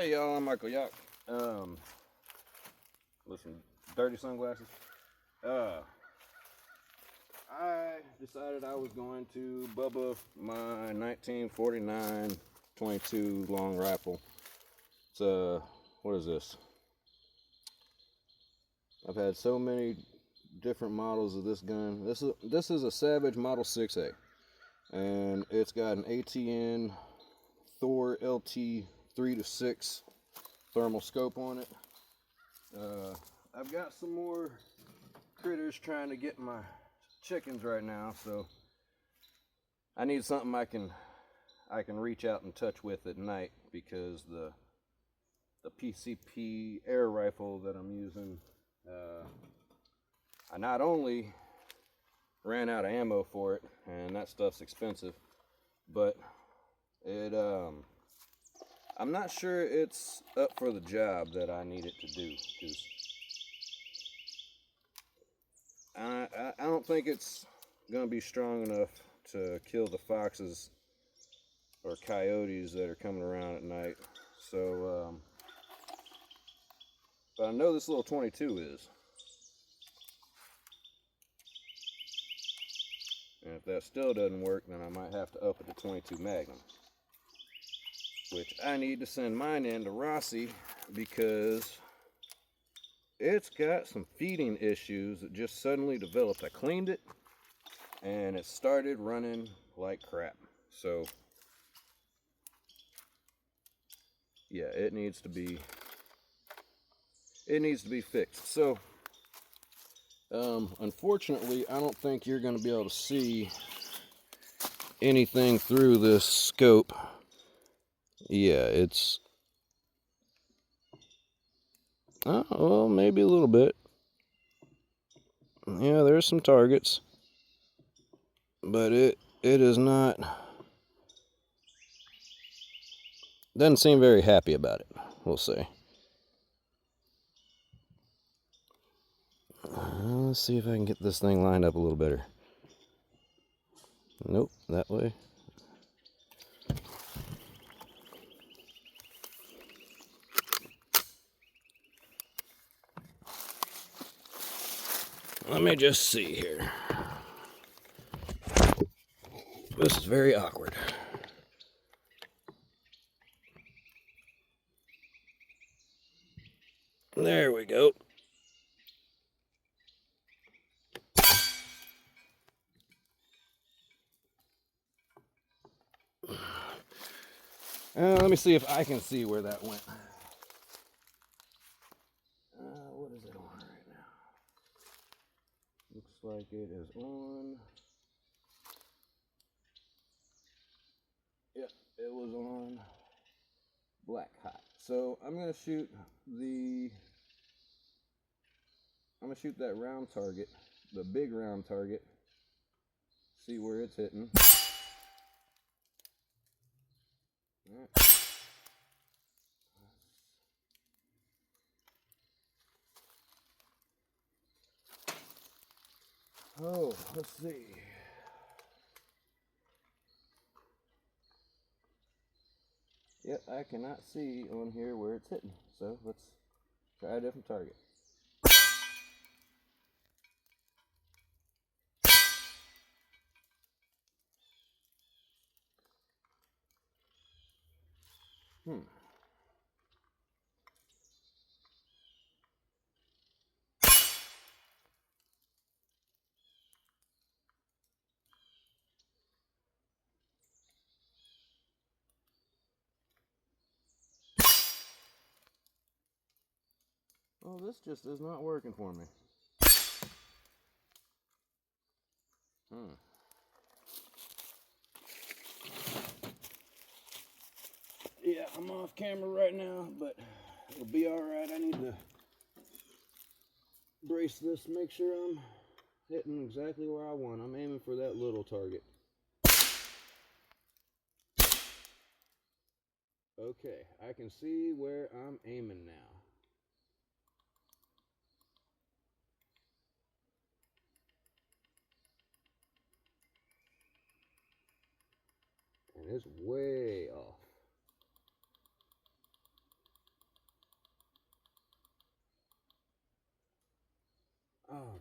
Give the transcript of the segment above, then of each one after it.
Hey y'all, I'm Michael Yock. Listen, dirty sunglasses. I decided I was going to Bubba my 1949 22 long rifle. It's what is this? I've had so many different models of this gun. This is a Savage Model 6A, and it's got an ATN Thor LT 3-6 thermal scope on it. I've got some more critters trying to get my chickens right now, so I need something I can reach out and touch with at night, because the PCP air rifle that I'm using, I not only ran out of ammo for it, and that stuff's expensive, but it I'm not sure it's up for the job that I need it to do, because I don't think it's going to be strong enough to kill the foxes or coyotes that are coming around at night. So, but I know this little 22 is. And if that still doesn't work, then I might have to up it to 22 Magnum, which I need to send mine in to Rossi because it's got some feeding issues that just suddenly developed. I cleaned it and it started running like crap. So yeah, it needs to be fixed. So unfortunately, I don't think you're going to be able to see anything through this scope. Yeah, it's well, maybe a little bit. Yeah, there's some targets, but it is not, doesn't seem very happy about it, we'll say. Let's see if I can get this thing lined up a little better. Nope, that way. Let me just see here. This is very awkward. There we go. Let me see if I can see where that went. What is it on right now? Looks like it is on. Yep, it was on black hot. So I'm gonna shoot that round target, the big round target, see where it's hitting. All right. Oh, let's see. Yep, I cannot see on here where it's hitting. So let's try a different target. Oh, this just is not working for me. Yeah, I'm off camera right now, but it'll be all right. I need to brace this, make sure I'm hitting exactly where I want. I'm aiming for that little target. Okay, I can see where I'm aiming now. And it's way off.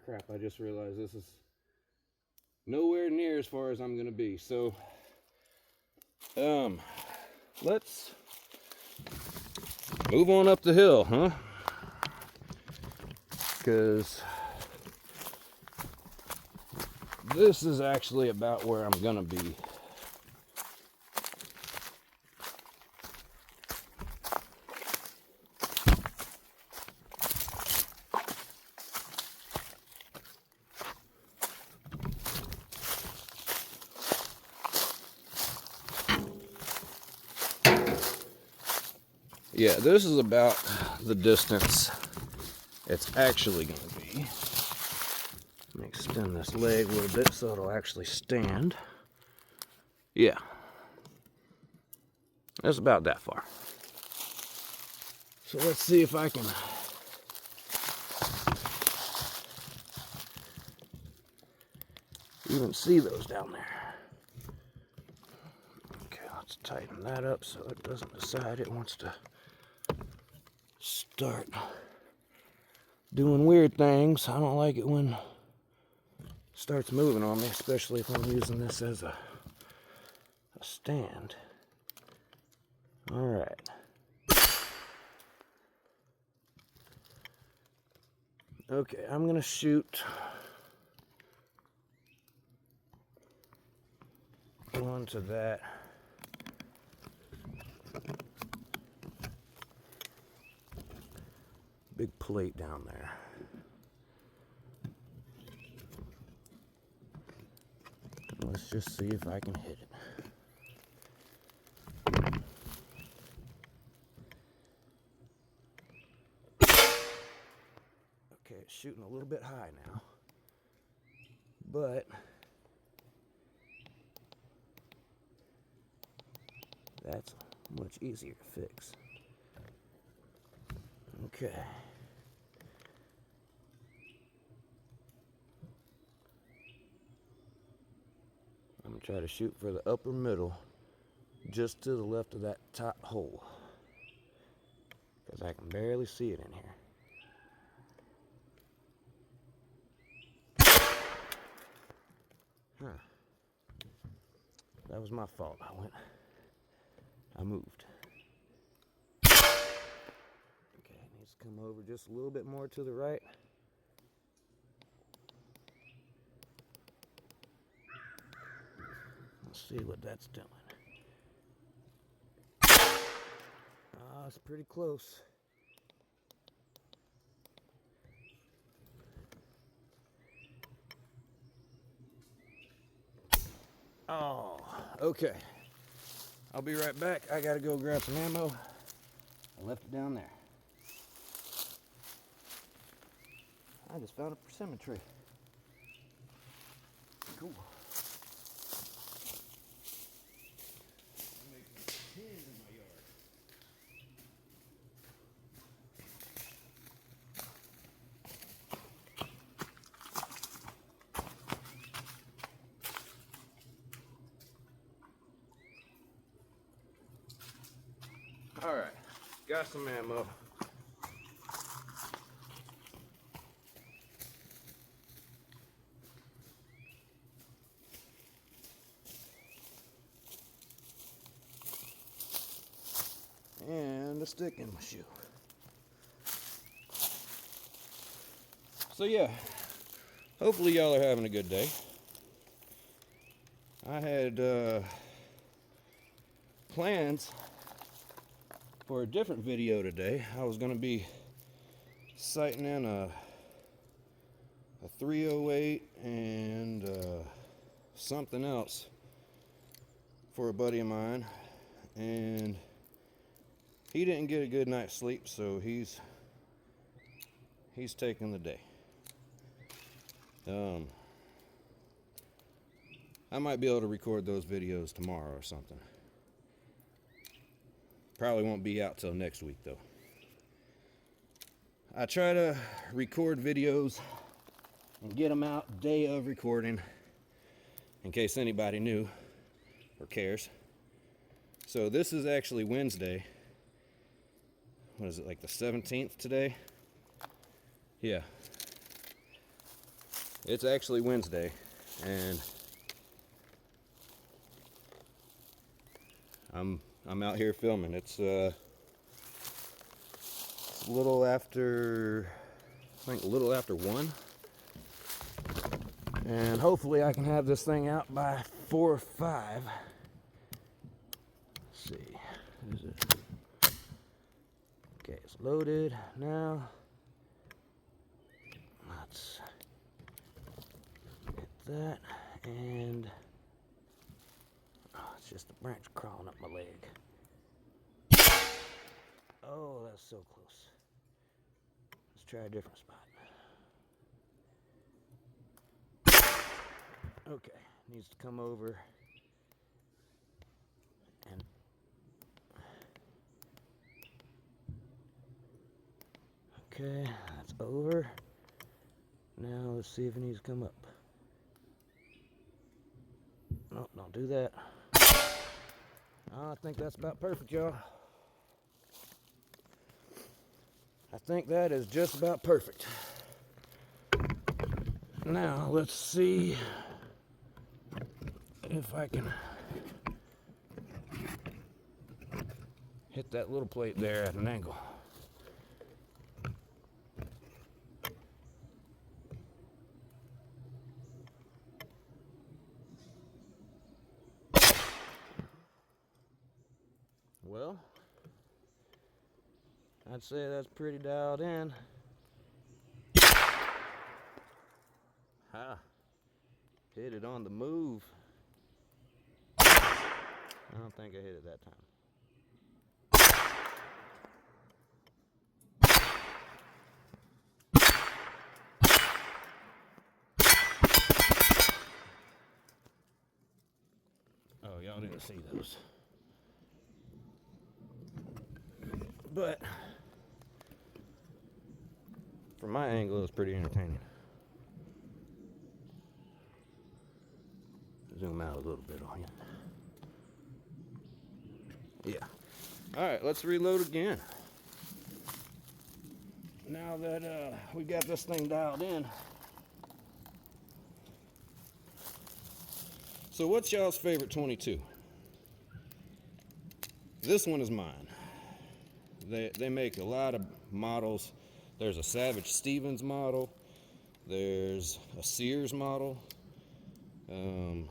crap, I just realized this is nowhere near as far as I'm gonna be. So let's move on up the hill, huh? Because this is actually about where I'm gonna be. Yeah, this is about the distance it's actually going to be. Let me extend this leg a little bit so it'll actually stand. Yeah, that's about that far. So let's see if I can even see those down there. Okay, let's tighten that up so it doesn't decide it wants to start doing weird things. I don't like it when it starts moving on me, especially if I'm using this as a stand. All right. Okay, I'm gonna shoot onto that. Big plate down there. Let's just see if I can hit it. Okay, it's shooting a little bit high now, but that's much easier to fix. Okay. I'm gonna try to shoot for the upper middle, just to the left of that top hole, because I can barely see it in here. Huh. That was my fault. I moved. Okay, it needs to come over just a little bit more to the right. Let's see what that's doing. Ah, it's pretty close. Oh, okay. I'll be right back. I gotta go grab some ammo. I left it down there. I just found a persimmon tree. Cool. All right, got some ammo. And a stick in my shoe. So yeah, hopefully y'all are having a good day. I had plans for a different video today. I was going to be sighting in a 308 and something else for a buddy of mine, and he didn't get a good night's sleep, so he's taking the day. I might be able to record those videos tomorrow or something. Probably won't be out till next week though. I try to record videos and get them out day of recording, in case anybody knew or cares. So this is actually Wednesday. What is it, like the 17th today? Yeah. It's actually Wednesday, and I'm out here filming. It's a little after, I think a little after 1. And hopefully I can have this thing out by 4 or 5. Let's see. Is it? Okay, it's loaded now. Let's get that, and it's just a branch crawling up my leg. Oh, that's so close. Let's try a different spot. Okay, needs to come over and okay, that's over. Now let's see if it needs to come up. Nope, don't do that. I think that's about perfect, y'all. I think that is just about perfect. Now let's see if I can hit that little plate there at an angle. Well, I'd say that's pretty dialed in. Ha! Hit it on the move. I don't think I hit it that time. Oh, y'all didn't see those. But from my angle, it's pretty entertaining. Zoom out a little bit on you. Yeah. All right, let's reload again. Now that we got this thing dialed in. So what's y'all's favorite 22? This one is mine. They make a lot of models. There's a Savage Stevens model. There's a Sears model. There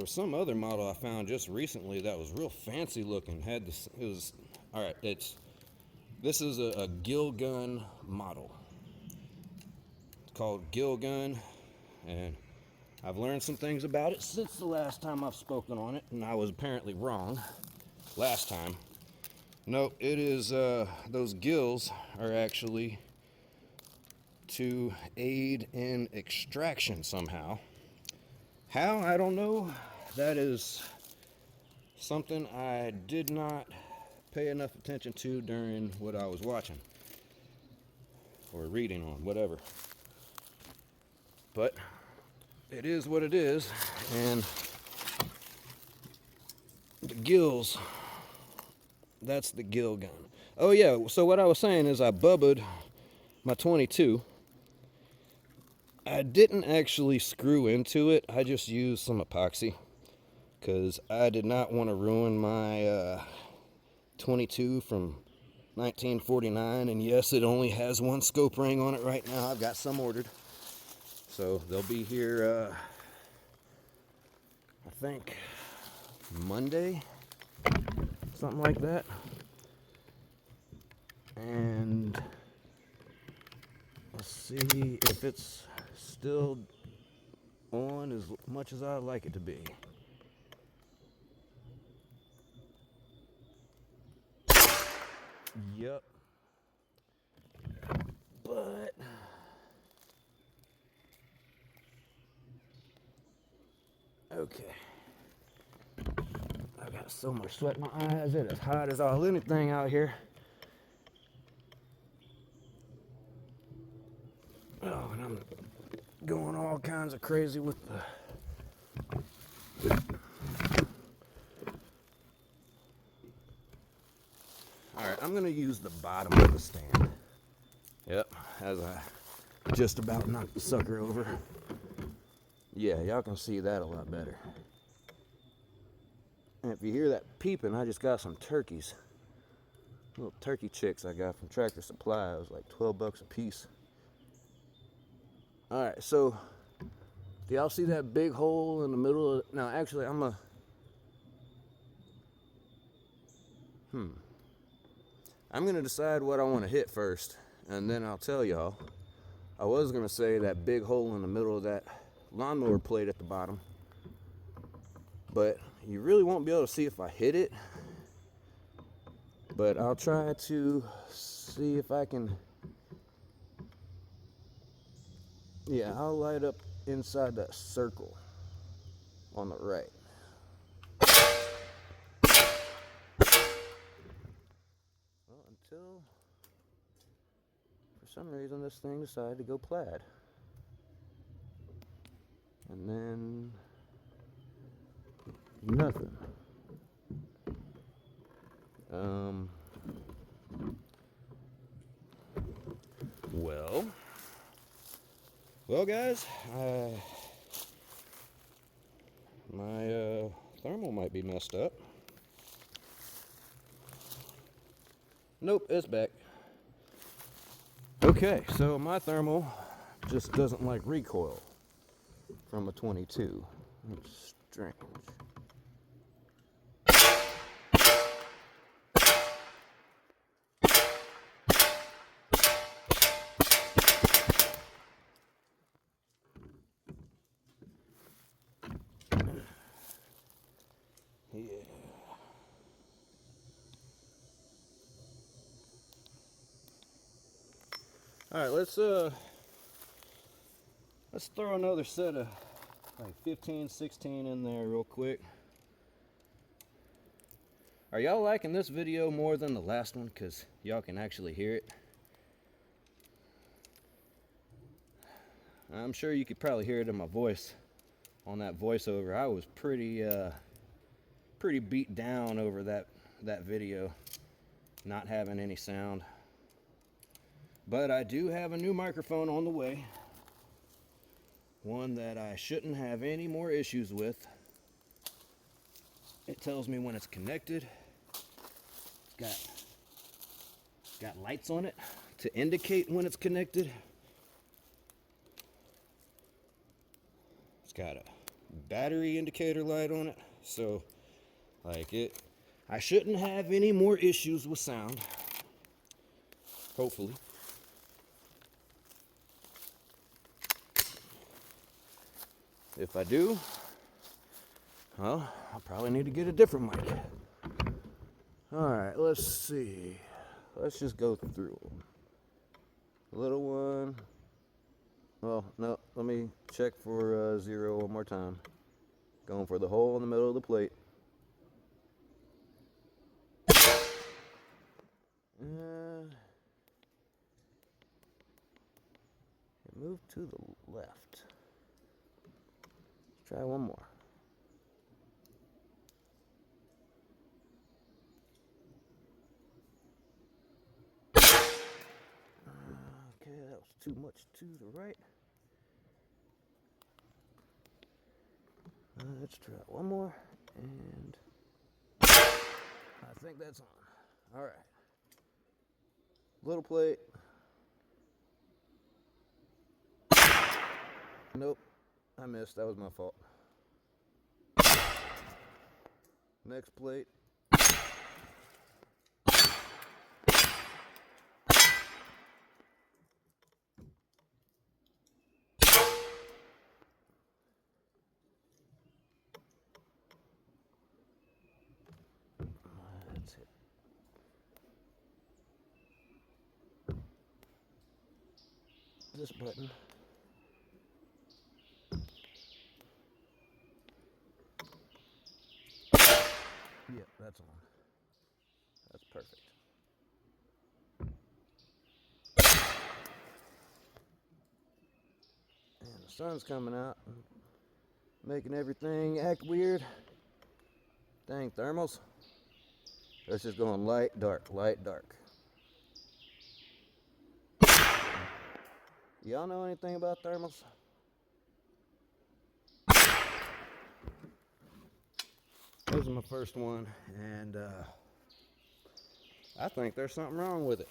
was some other model I found just recently that was real fancy looking. Had this, it was, all right, this is a gill gun model. It's called gill gun, and I've learned some things about it since the last time I've spoken on it, and I was apparently wrong last time. No, it is, those gills are actually to aid in extraction somehow. How? I don't know. That is something I did not pay enough attention to during what I was watching or reading on, whatever. But it is what it is, and the gills, that's the gill gun. Oh yeah, so what I was saying is I bubbed my 22. I didn't actually screw into it. I just used some epoxy because I did not want to ruin my 22 from 1949. And yes, it only has one scope ring on it right now. I've got some ordered. So they'll be here, I think, Monday, something like that. And let's see if it's still on as much as I'd like it to be. Yep. But okay. I got so much sweat in my eyes. It is hot as all anything out here. Oh, and I'm going all kinds of crazy with the Alright, I'm gonna use the bottom of the stand. Yep, as I just about knocked the sucker over. Yeah, y'all can see that a lot better. And if you hear that peeping, I just got some turkeys. Little turkey chicks I got from Tractor Supply. It was like 12 bucks a piece. All right, so do y'all see that big hole in the middle of, now actually I'm gonna decide what I want to hit first, and then I'll tell y'all. I was gonna say that big hole in the middle of that lawnmower plate at the bottom, but you really won't be able to see if I hit it. But I'll try to see if I can. Yeah, I'll light up inside that circle on the right. Well, until for some reason this thing decided to go plaid. And then nothing. Well guys, my thermal might be messed up. Nope, it's back. Okay, so my thermal just doesn't like recoil from a 22. It's strange. Yeah. All right, let's throw another set of like 15, 16 in there real quick. Are y'all liking this video more than the last one? Because y'all can actually hear it. I'm sure you could probably hear it in my voice on that voiceover. I was pretty beat down over that video, not having any sound. But I do have a new microphone on the way. One that I shouldn't have any more issues with. It tells me when it's connected. It's got lights on it to indicate when it's connected. It's got a battery indicator light on it. So, like I shouldn't have any more issues with sound. Hopefully. If I do, well, I'll probably need to get a different mic. Alright, let's see. Let's just go through them. Little one. Well, no, let me check for 0 one more time. Going for the hole in the middle of the plate. It moved to the left. Try one more. Okay, that was too much to the right. Let's try one more, and I think that's on. All right. Little plate. Nope, I missed. That was my fault. Next plate. That's it. This button. Yep, that's on. That's perfect. And the sun's coming out, making everything act weird. Dang thermals. It's just going light, dark, light, dark. Y'all know anything about thermals? This is my first one, and I think there's something wrong with it.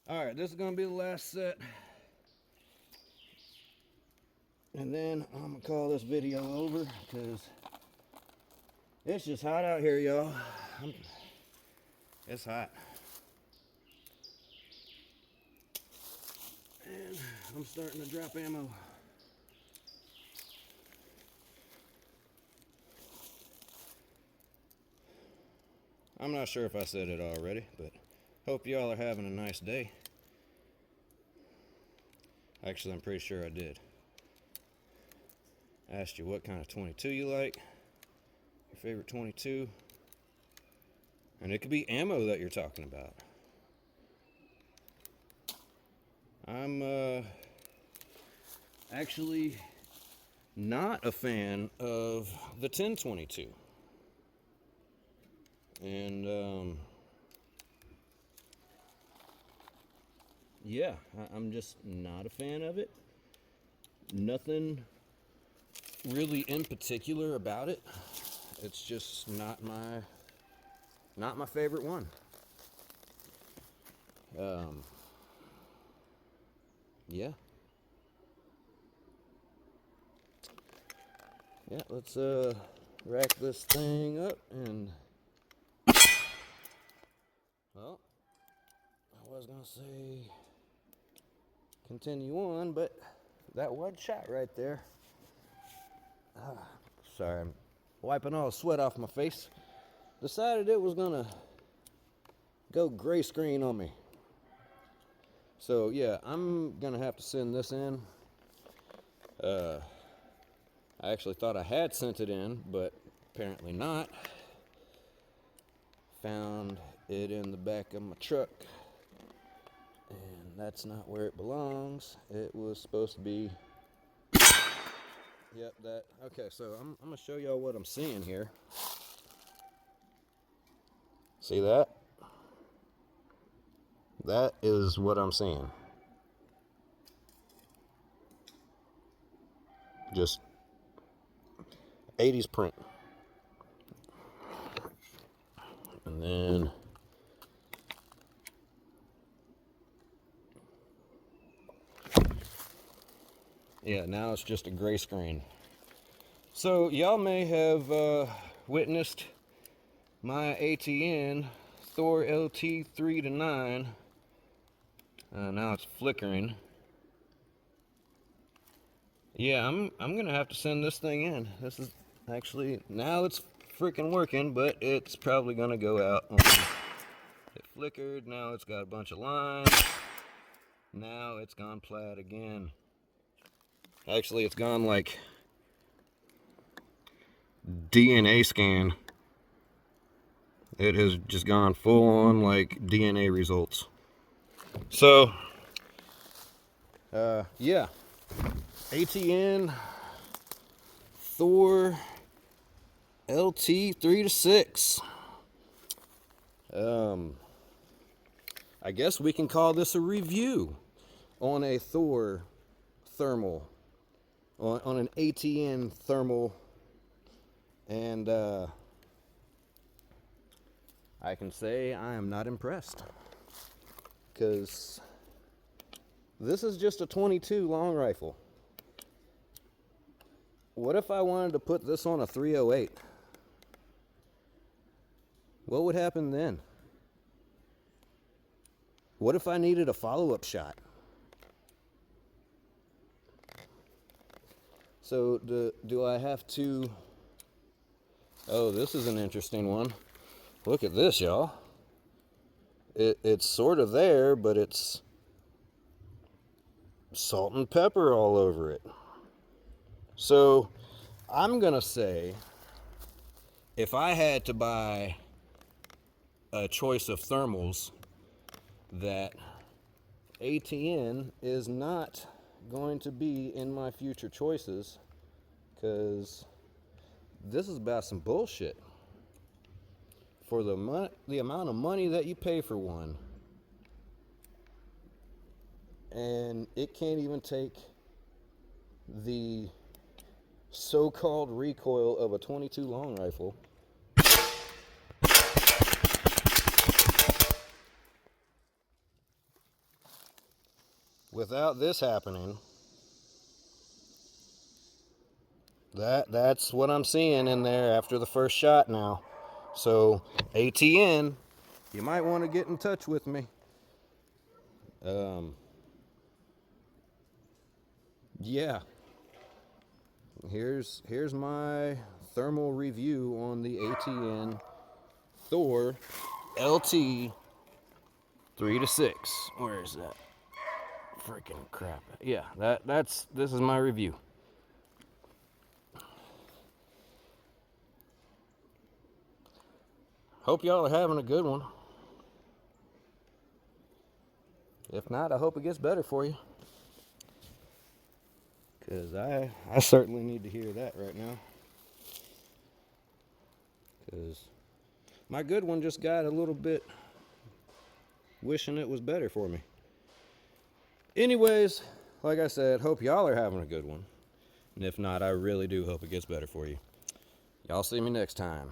Alright, this is going to be the last set. And then I'm going to call this video over because it's just hot out here, y'all. It's hot. And I'm starting to drop ammo. I'm not sure if I said it already, but hope y'all are having a nice day. Actually, I'm pretty sure I did. I asked you what kind of 22 you like, your favorite 22, and it could be ammo that you're talking about. I'm actually not a fan of the 1022. And yeah, I'm just not a fan of it. Nothing really in particular about it. It's just not my favorite one. Yeah. Yeah, let's rack this thing up and well, I was gonna say continue on, but that one shot right there. Sorry, I'm wiping all the sweat off my face. Decided it was gonna go gray screen on me. So yeah, I'm gonna have to send this in. I actually thought I had sent it in, but apparently not. Found it in the back of my truck, and that's not where it belongs. It was supposed to be, yep, that. Okay, so I'm gonna show y'all what I'm seeing here. See that? That is what I'm seeing. Just 80s print. And then yeah, now it's just a gray screen. So y'all may have witnessed my ATN Thor LT 3-9. Now it's flickering. Yeah, I'm gonna have to send this thing in. This is actually, now it's freaking working, but it's probably gonna go out on, it flickered, now it's got a bunch of lines, now it's gone plaid again. Actually, it's gone like DNA scan. It has just gone full on like DNA results. So yeah, ATN Thor LT 3-6. I guess we can call this a review on a Thor thermal, on an ATN thermal, and I can say I am not impressed, because this is just a 22 long rifle. What if I wanted to put this on a 308? What would happen then? What if I needed a follow-up shot? So do I have to... Oh, this is an interesting one. Look at this, y'all. It's sort of there, but it's salt and pepper all over it. So I'm gonna say, if I had to buy a choice of thermals, that ATN is not going to be in my future choices, because this is about some bullshit. for the amount of money that you pay for one, and it can't even take the so-called recoil of a 22 long rifle. Without this happening, that's what I'm seeing in there after the first shot now. So ATN, you might want to get in touch with me. Yeah. Here's my thermal review on the ATN Thor LT 3-6. Where is that? Freaking crap. Yeah, this is my review. Hope y'all are having a good one. If not, I hope it gets better for you. Because I certainly need to hear that right now. Because my good one just got a little bit wishing it was better for me. Anyways, like I said, hope y'all are having a good one. And if not, I really do hope it gets better for you. Y'all see me next time.